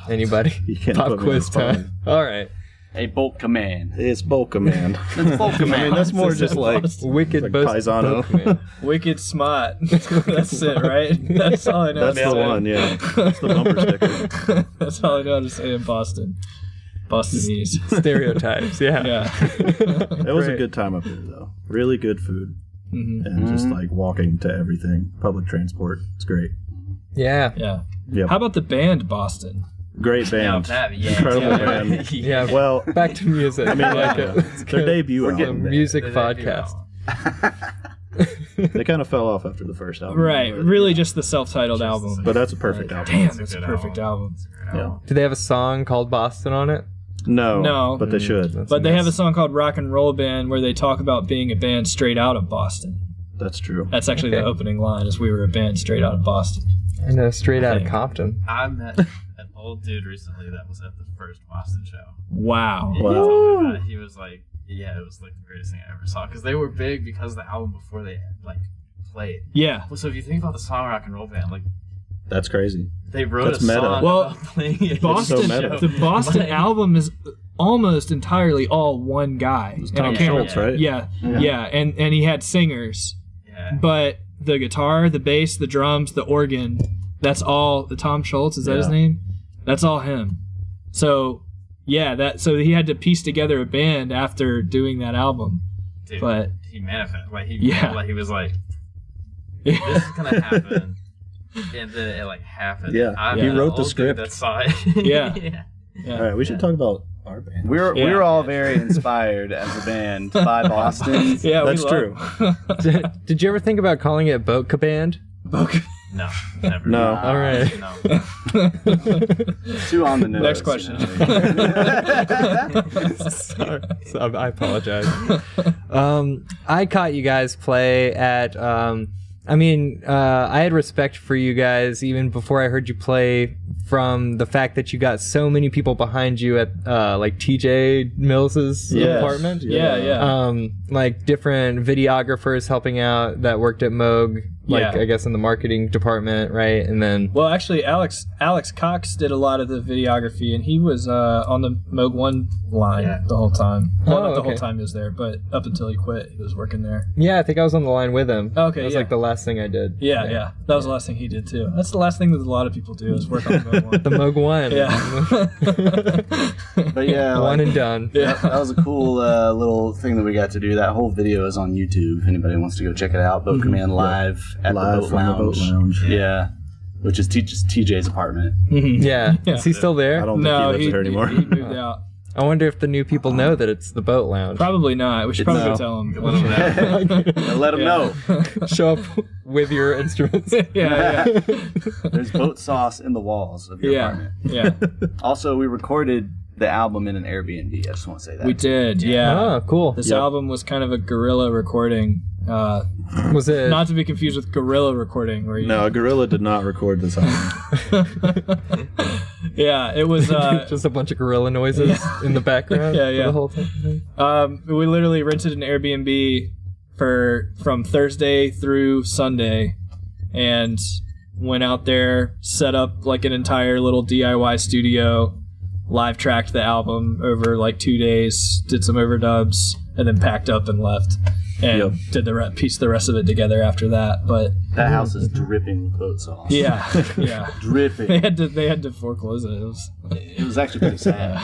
Anybody? you can't Pop put me on quiz the spot. time. All right. A bolt command. It's boat command. It's bolt I command. mean, that's more just like Wicked like boat Paisano. command. Wicked smart. That's it, right? That's all I know. That's the one, yeah. That's the bumper sticker. That's all I know how to say in Boston. Bostonese. Stereotypes, yeah. Yeah. It was a Great. good time up here, though. Really good food. Mhm. And just like walking to everything. Public transport. It's great. Yeah. Yeah. Yep. How about the band Boston? Great band. Incredible band. Yeah. Well, Back to music. I mean, Like like, let's their go. debut A album, music podcast. they kind of fell off after the first album. Right. Really just the self-titled album. But that's a perfect album. Damn, that's a perfect album. Yeah. Do they have a song called Boston on it? No, but they should. That's But they have a nice. song called Rock and Roll Band where they talk about being a band straight out of Boston. That's true. That's actually the Okay. opening line is we were a band straight out of Boston. I know, straight out of think. Compton. I met an old dude recently that was at the first Boston show. Wow. And Wow. he told me that he was like, yeah, it was like the greatest thing I ever saw. Because they were big because of the album before they like played. Yeah. Well, so if you think about the song Rock and Roll Band, like That's crazy. they wrote That's a meta. song Well, about playing it. Boston, so meta. the Boston Like- album is almost entirely all one guy. And Tom I can't Schultz, remember- right? Yeah, and he had singers, Yeah. but the guitar, the bass, the drums, the organ, that's all the Tom Schultz, is that his Yeah. name? That's all him. So, yeah, so he had to piece together a band after doing that album. Dude, But he manifested. Like he, Yeah. like he was like, this is gonna happen, and then it like happened. Yeah. I'm He the wrote the old dude script. That saw it. Yeah. All right, we should talk about our band. We Yeah. were all very inspired as a band by Boston. Yeah, That's we true. Did you ever think about calling it Boat Command? No, never. No. All right. No. Too on the nose. Next question. Sorry. I apologize. I caught you guys play at. I had respect for you guys even before I heard you play. From the fact that you got so many people behind you at like TJ Mills's apartment. Yeah. Like different videographers helping out that worked at Moog. Like I guess in the marketing department, right? And then Actually, Alex Cox did a lot of the videography, and he was on the Moog 1 line the whole time. Well, not the whole time he was there, but up until he quit, he was working there. Yeah, I think I was on the line with him. Okay, that was like the last thing I did. Yeah. That was the last thing he did too. That's the last thing that a lot of people do is work on the Moog 1. The Moog 1. Yeah. But yeah, one and done. Yeah, that was a cool little thing that we got to do. That whole video is on YouTube. If anybody wants to go check it out, Boat Command live at the Boat Lounge. Yeah, which is TJ's apartment. Yeah. Is he still there? I don't think he lives there anymore. He moved out. I wonder if the new people know that it's the Boat Lounge. Probably not. We should probably go tell him. Let him know. Show up with your instruments. Yeah. There's boat sauce in the walls of your apartment. Yeah. Also, we recorded the album in an Airbnb. I just want to say that. We did, yeah. Oh, cool. This album was kind of a guerrilla recording. Was it not to be confused with guerrilla recording? Where you No, Gorilla did not record this album. Yeah, it was just a bunch of gorilla noises in the background. Yeah. For the whole thing. We literally rented an Airbnb from Thursday through Sunday, and went out there, set up like an entire little DIY studio, live tracked the album over like 2 days, did some overdubs, and then packed up and left. And did piece the rest of it together after that. But that house is dripping with boat sauce. Yeah. Dripping. They had to foreclose it. It was actually pretty sad.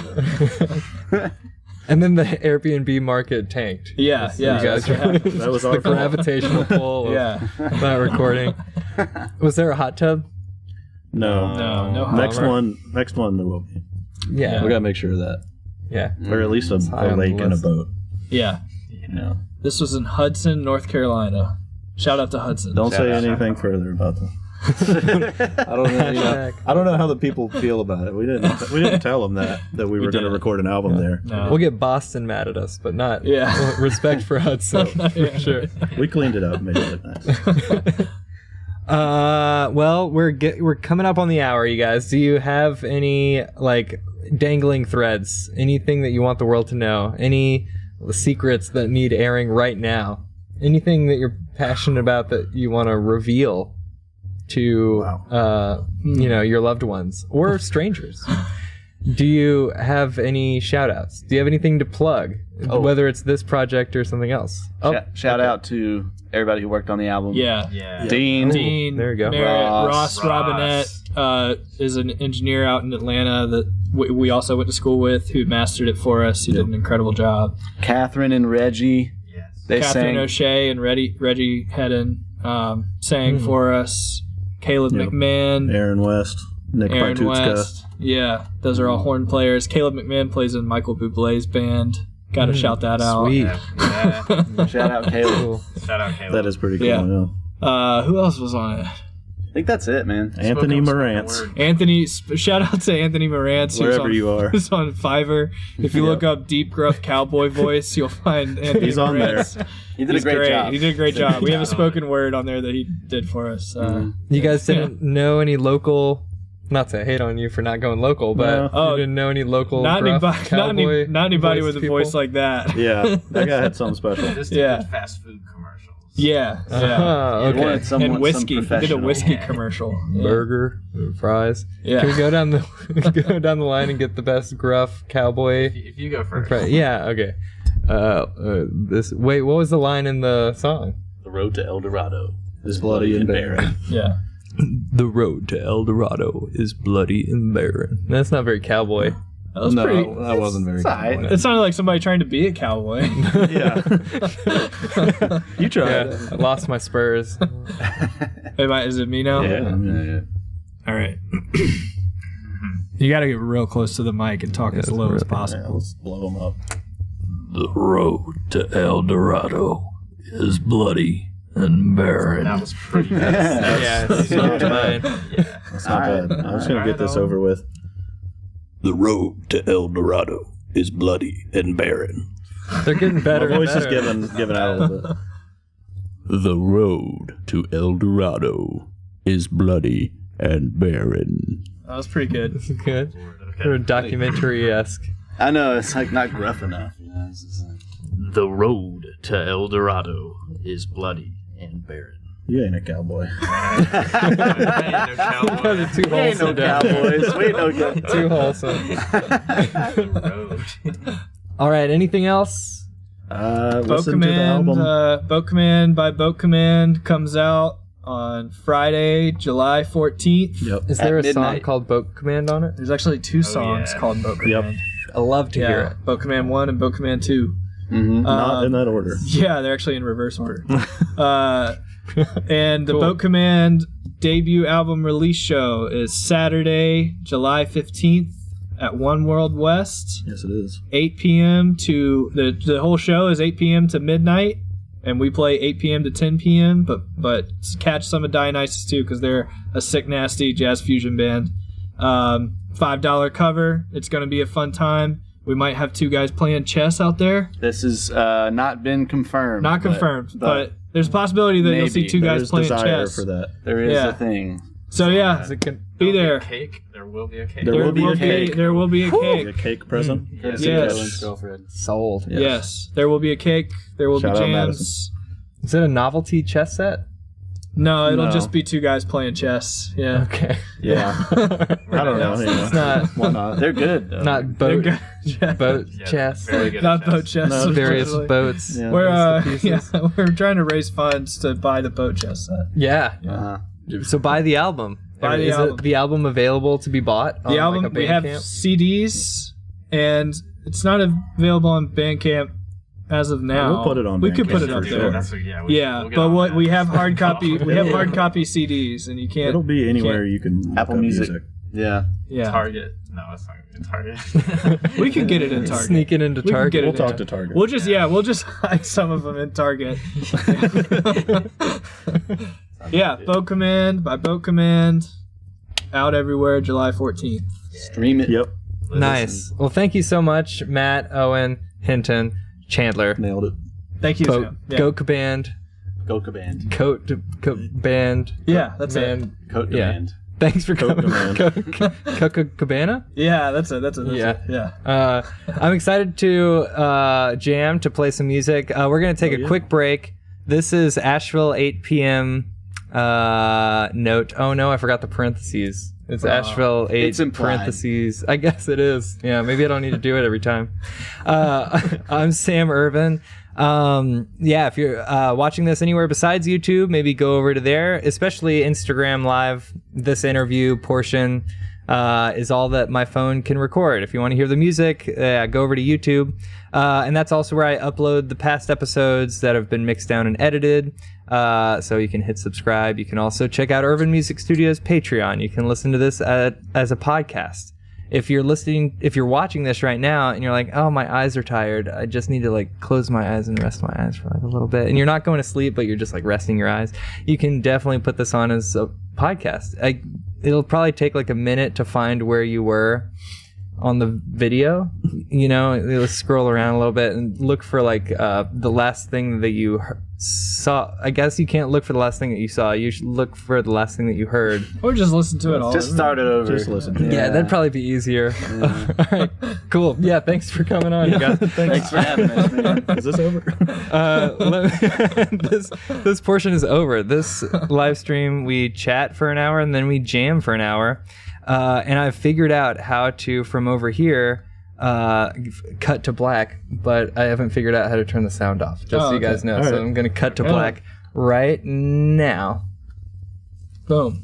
And then the Airbnb market tanked. Yeah. That was the gravitational pull of that recording. Was there a hot tub? No hot Next tub. one there will be. Yeah. We gotta make sure of that. Yeah. Or at least a high on the lake and a list. boat. Yeah. Yeah. This was in Hudson, North Carolina. Shout out to Hudson. Don't say anything further about them. I don't know how the people feel about it. We didn't tell them that we were going to record an album there. No. We'll get Boston mad at us, but not respect for Hudson for sure. We cleaned it up, made it look nice. Well, we're coming up on the hour, you guys. Do you have any like dangling threads? Anything that you want the world to know? Any secrets that need airing right now? Anything that you're passionate about that you want to reveal to your loved ones or strangers? Do you have any shout outs? Do you have anything to plug? Whether it's this project or something else. Shout out to everybody who worked on the album. Yeah. Dean. There you go. Ross Robinette is an engineer out in Atlanta that we also went to school with, who mastered it for us. He did an incredible job. Catherine and Reggie. They Catherine sang. O'Shea and Reggie Hedden sang for us. Caleb McMahon. Aaron West. Nick Aaron Bartutska. West. Yeah, those are all horn players. Caleb McMahon plays in Michael Bublé's band. Got to shout that out. Sweet. Shout out Caleb. Shout out Caleb. That is pretty cool. Yeah. Yeah. Who else was on it? I think that's it, man. Anthony Morantz. Shout out to Anthony Morantz. Wherever you are. Who's on Fiverr. If you look up Deep Gruff Cowboy Voice, you'll find Anthony He's on Morantz. there. He did a great job. He did a great job. We have a spoken word on there that he did for us. You guys didn't know any local... Not to hate on you for not going local, but you didn't know any local not cowboy anybody with a people? voice like that. Yeah, that guy had something special. Just did fast food commercials. Yeah. Okay. Wanted someone, And whiskey. some He did a professional. whiskey commercial. Yeah. Burger, fries. Yeah. Can we go down the line and get the best gruff cowboy? If you go first. Yeah. Okay. What was the line in the song? The road to El Dorado is bloody and barren. Yeah. The road to El Dorado is bloody and barren. That's not very cowboy. That was No, pretty. that wasn't very good. It sounded like somebody trying to be a cowboy. Yeah. You tried. Yeah, I lost my spurs. Is it me now? Yeah. All right. You got to get real close to the mic and talk as low as possible. Let's blow him up. The road to El Dorado is bloody and barren. That was pretty good. Yeah, it's not mine. That's not bad. I'm just going to get this over with. The road to El Dorado is bloody and barren. They're getting better. My voice and is better. giving out a little bit. The road to El Dorado is bloody and barren. That was pretty good. Good. Sort of documentary-esque. I know, it's like not gruff enough. You know, it's just like, The road to El Dorado is bloody and barren. You ain't a cowboy. You guys are too we ain't no wholesome. down. cowboys. We ain't no Too wholesome. All right. Anything else? Boat Listen to the Command, album. Boat Command by Boat Command comes out on Friday, July 14th. Yep. Is there a At song midnight. called Boat Command on it? There's actually two songs yeah. called Boat Yep. Command. I love to hear Yeah, it. Boat Command 1 and Boat Command 2. Not in that order. Yeah, they're actually in reverse order. And the Boat Command debut album release show is Saturday, July 15th at One World West, Yes, it is. 8 p.m. to the whole show is 8 p.m. to midnight, and we play 8 p.m. to 10 p.m. But catch some of Dionysus too, because they're a sick nasty jazz fusion band. $5 cover. It's gonna be a fun time. We might have two guys playing chess out there. This is not been confirmed. Not confirmed, but there's a possibility that you'll see maybe. two guys There's playing desire chess. for that. there is Yeah. a thing. So yeah, be there. Cake. There will be a cake. There will be a cake. There will be a A cake. cake present. Courtesy Yes. of Dylan's girlfriend. Sold. Yes, there will be a cake. There will Shout be out jams. Is it a novelty chess set? No, it'll No. just be two guys playing chess. Yeah. Okay. Yeah. I don't know. It's not Why not? They're good, though. not They're boat good. Yeah. boat Yeah, chess. very Like good Not at boat chess. chess. No, various unfortunately. boats. Yeah. We're pieces. we're trying to raise funds to buy the boat chess set. Yeah. Uh-huh. So buy the album. Buy the Is album. the album available to be bought? The on, album like, a we have Bandcamp? CDs, and it's not available on Bandcamp as of now. We'll put it on We could Bandcamp put it for up sure. there. That's what, yeah, Yeah, we'll get but on what that. we have hard copy. We have Yeah. hard copy CDs, and you can't. It'll be anywhere you can look Apple up Music. Yeah. Yeah, Target. No, it's not going to be Target. we can get it in Target. Sneak it into We can Target. get it We'll talk in. to Target. We'll just hide some of them in Target. Yeah, Boat Command by Boat Command, out everywhere, July 14th. Stream it. Yep. Nice. Well, thank you so much, Matt, Owen, Hinton, Chandler. Nailed it. Thank you, Boat, Sam. Yeah. Goat Band, Goka Band. Coat Band. Yeah, that's it. Man. Coat Yeah. Band. Thanks for Coat coming. Cabana? Yeah, that's it. Yeah. Yeah. I'm excited to jam, to play some music. We're going to take a quick break. This is Asheville 8 p.m. Note. Oh, no, I forgot the parentheses. It's Asheville 8 It's implied. parentheses. I guess it is. Yeah, maybe I don't need to do it every time. I'm Sam Irvin. Yeah, if you're watching this anywhere besides YouTube, maybe go over to there, especially Instagram Live. This interview portion is all that my phone can record. If you want to hear the music, go over to YouTube. And that's also where I upload the past episodes that have been mixed down and edited. So you can hit subscribe. You can also check out Urban Music Studios Patreon. You can listen to this as a podcast. If you're watching this right now and you're like, oh, my eyes are tired, I just need to like close my eyes and rest my eyes for like a little bit, and you're not going to sleep, but you're just like resting your eyes, you can definitely put this on as a podcast. It'll probably take like a minute to find where you were on the video. You know, you'll scroll around a little bit and look for like the last thing that you saw. I guess you can't look for the last thing that you saw. You should look for the last thing that you heard. Or just listen to it all. Just start it over. Just listen to it. Yeah, that'd probably be easier. All right, cool. Yeah, thanks for coming on, you guys. Thanks for having us, man. Is this over? This portion is over. This live stream, we chat for an hour and then we jam for an hour. And I've figured out how to, from over here, cut to black, but I haven't figured out how to turn the sound off, just so you guys know. All So right. I'm going to cut to black right now. Boom.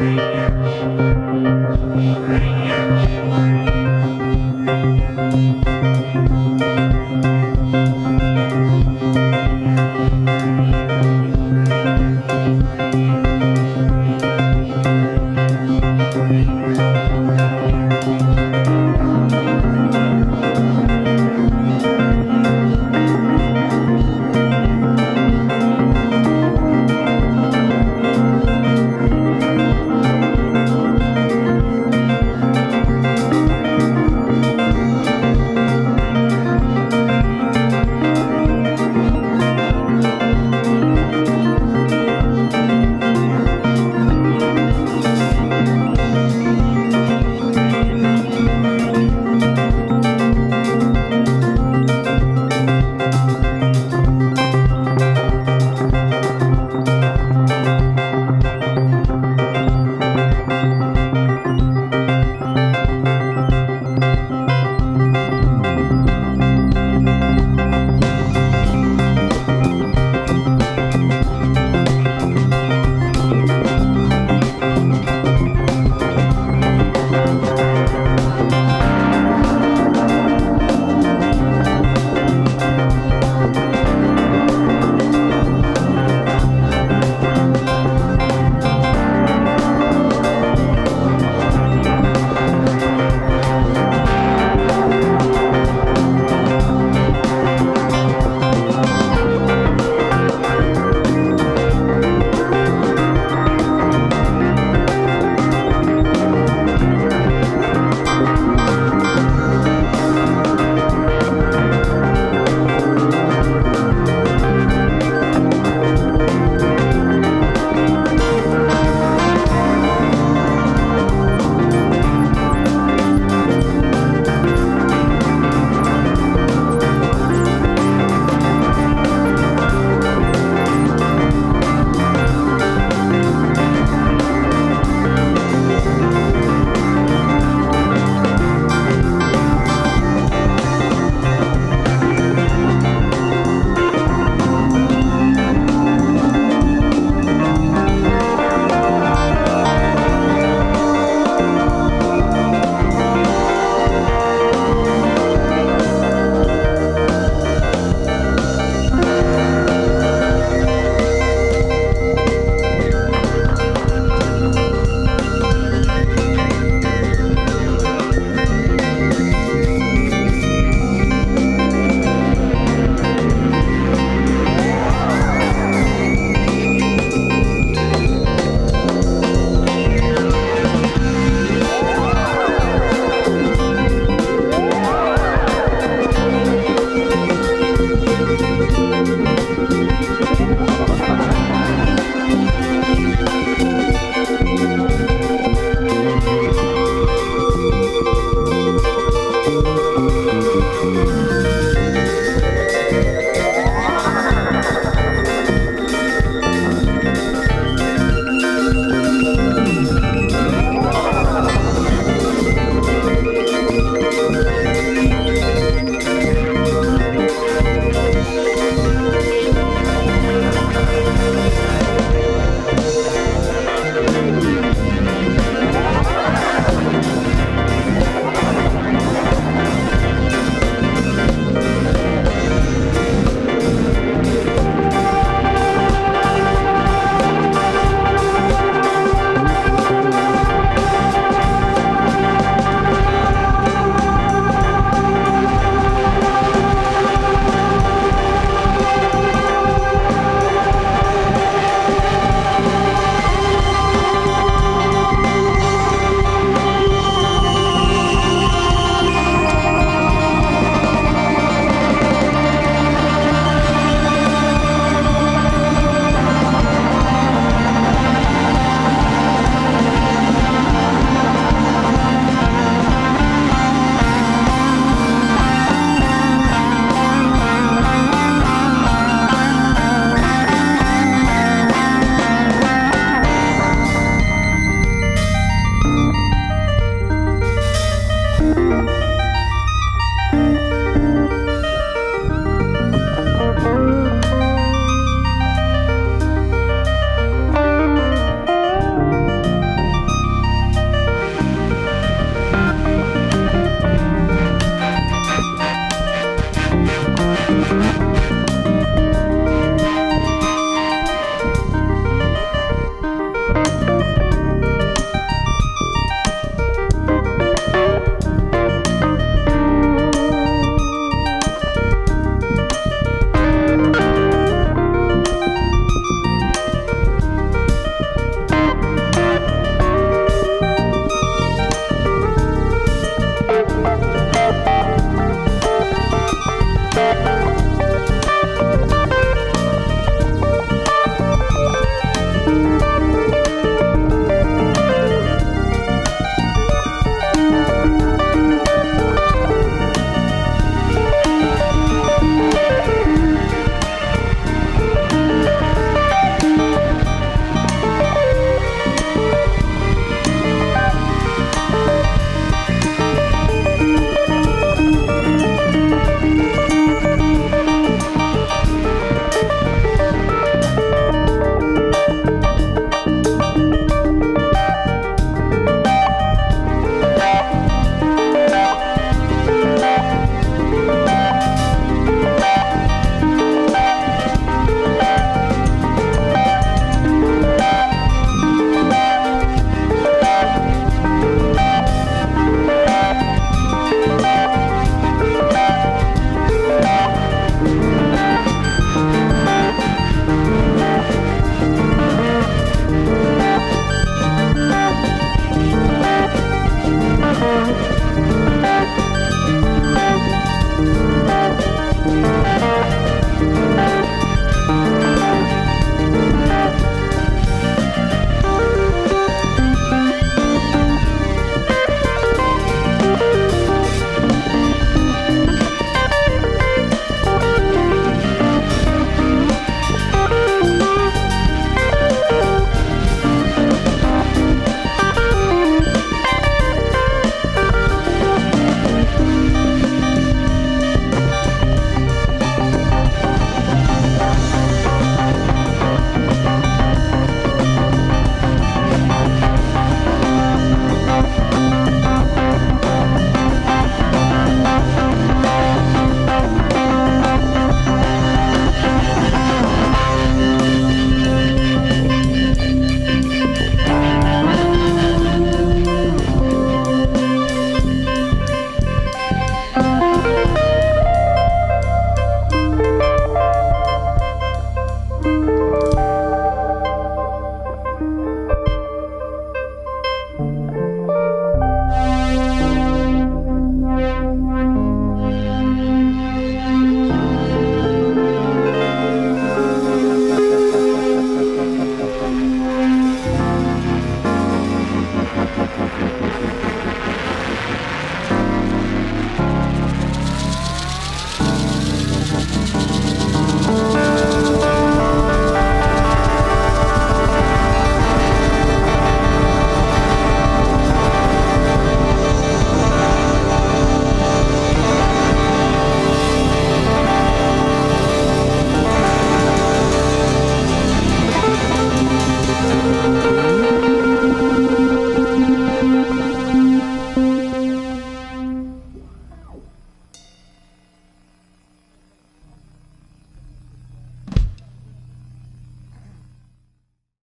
Street.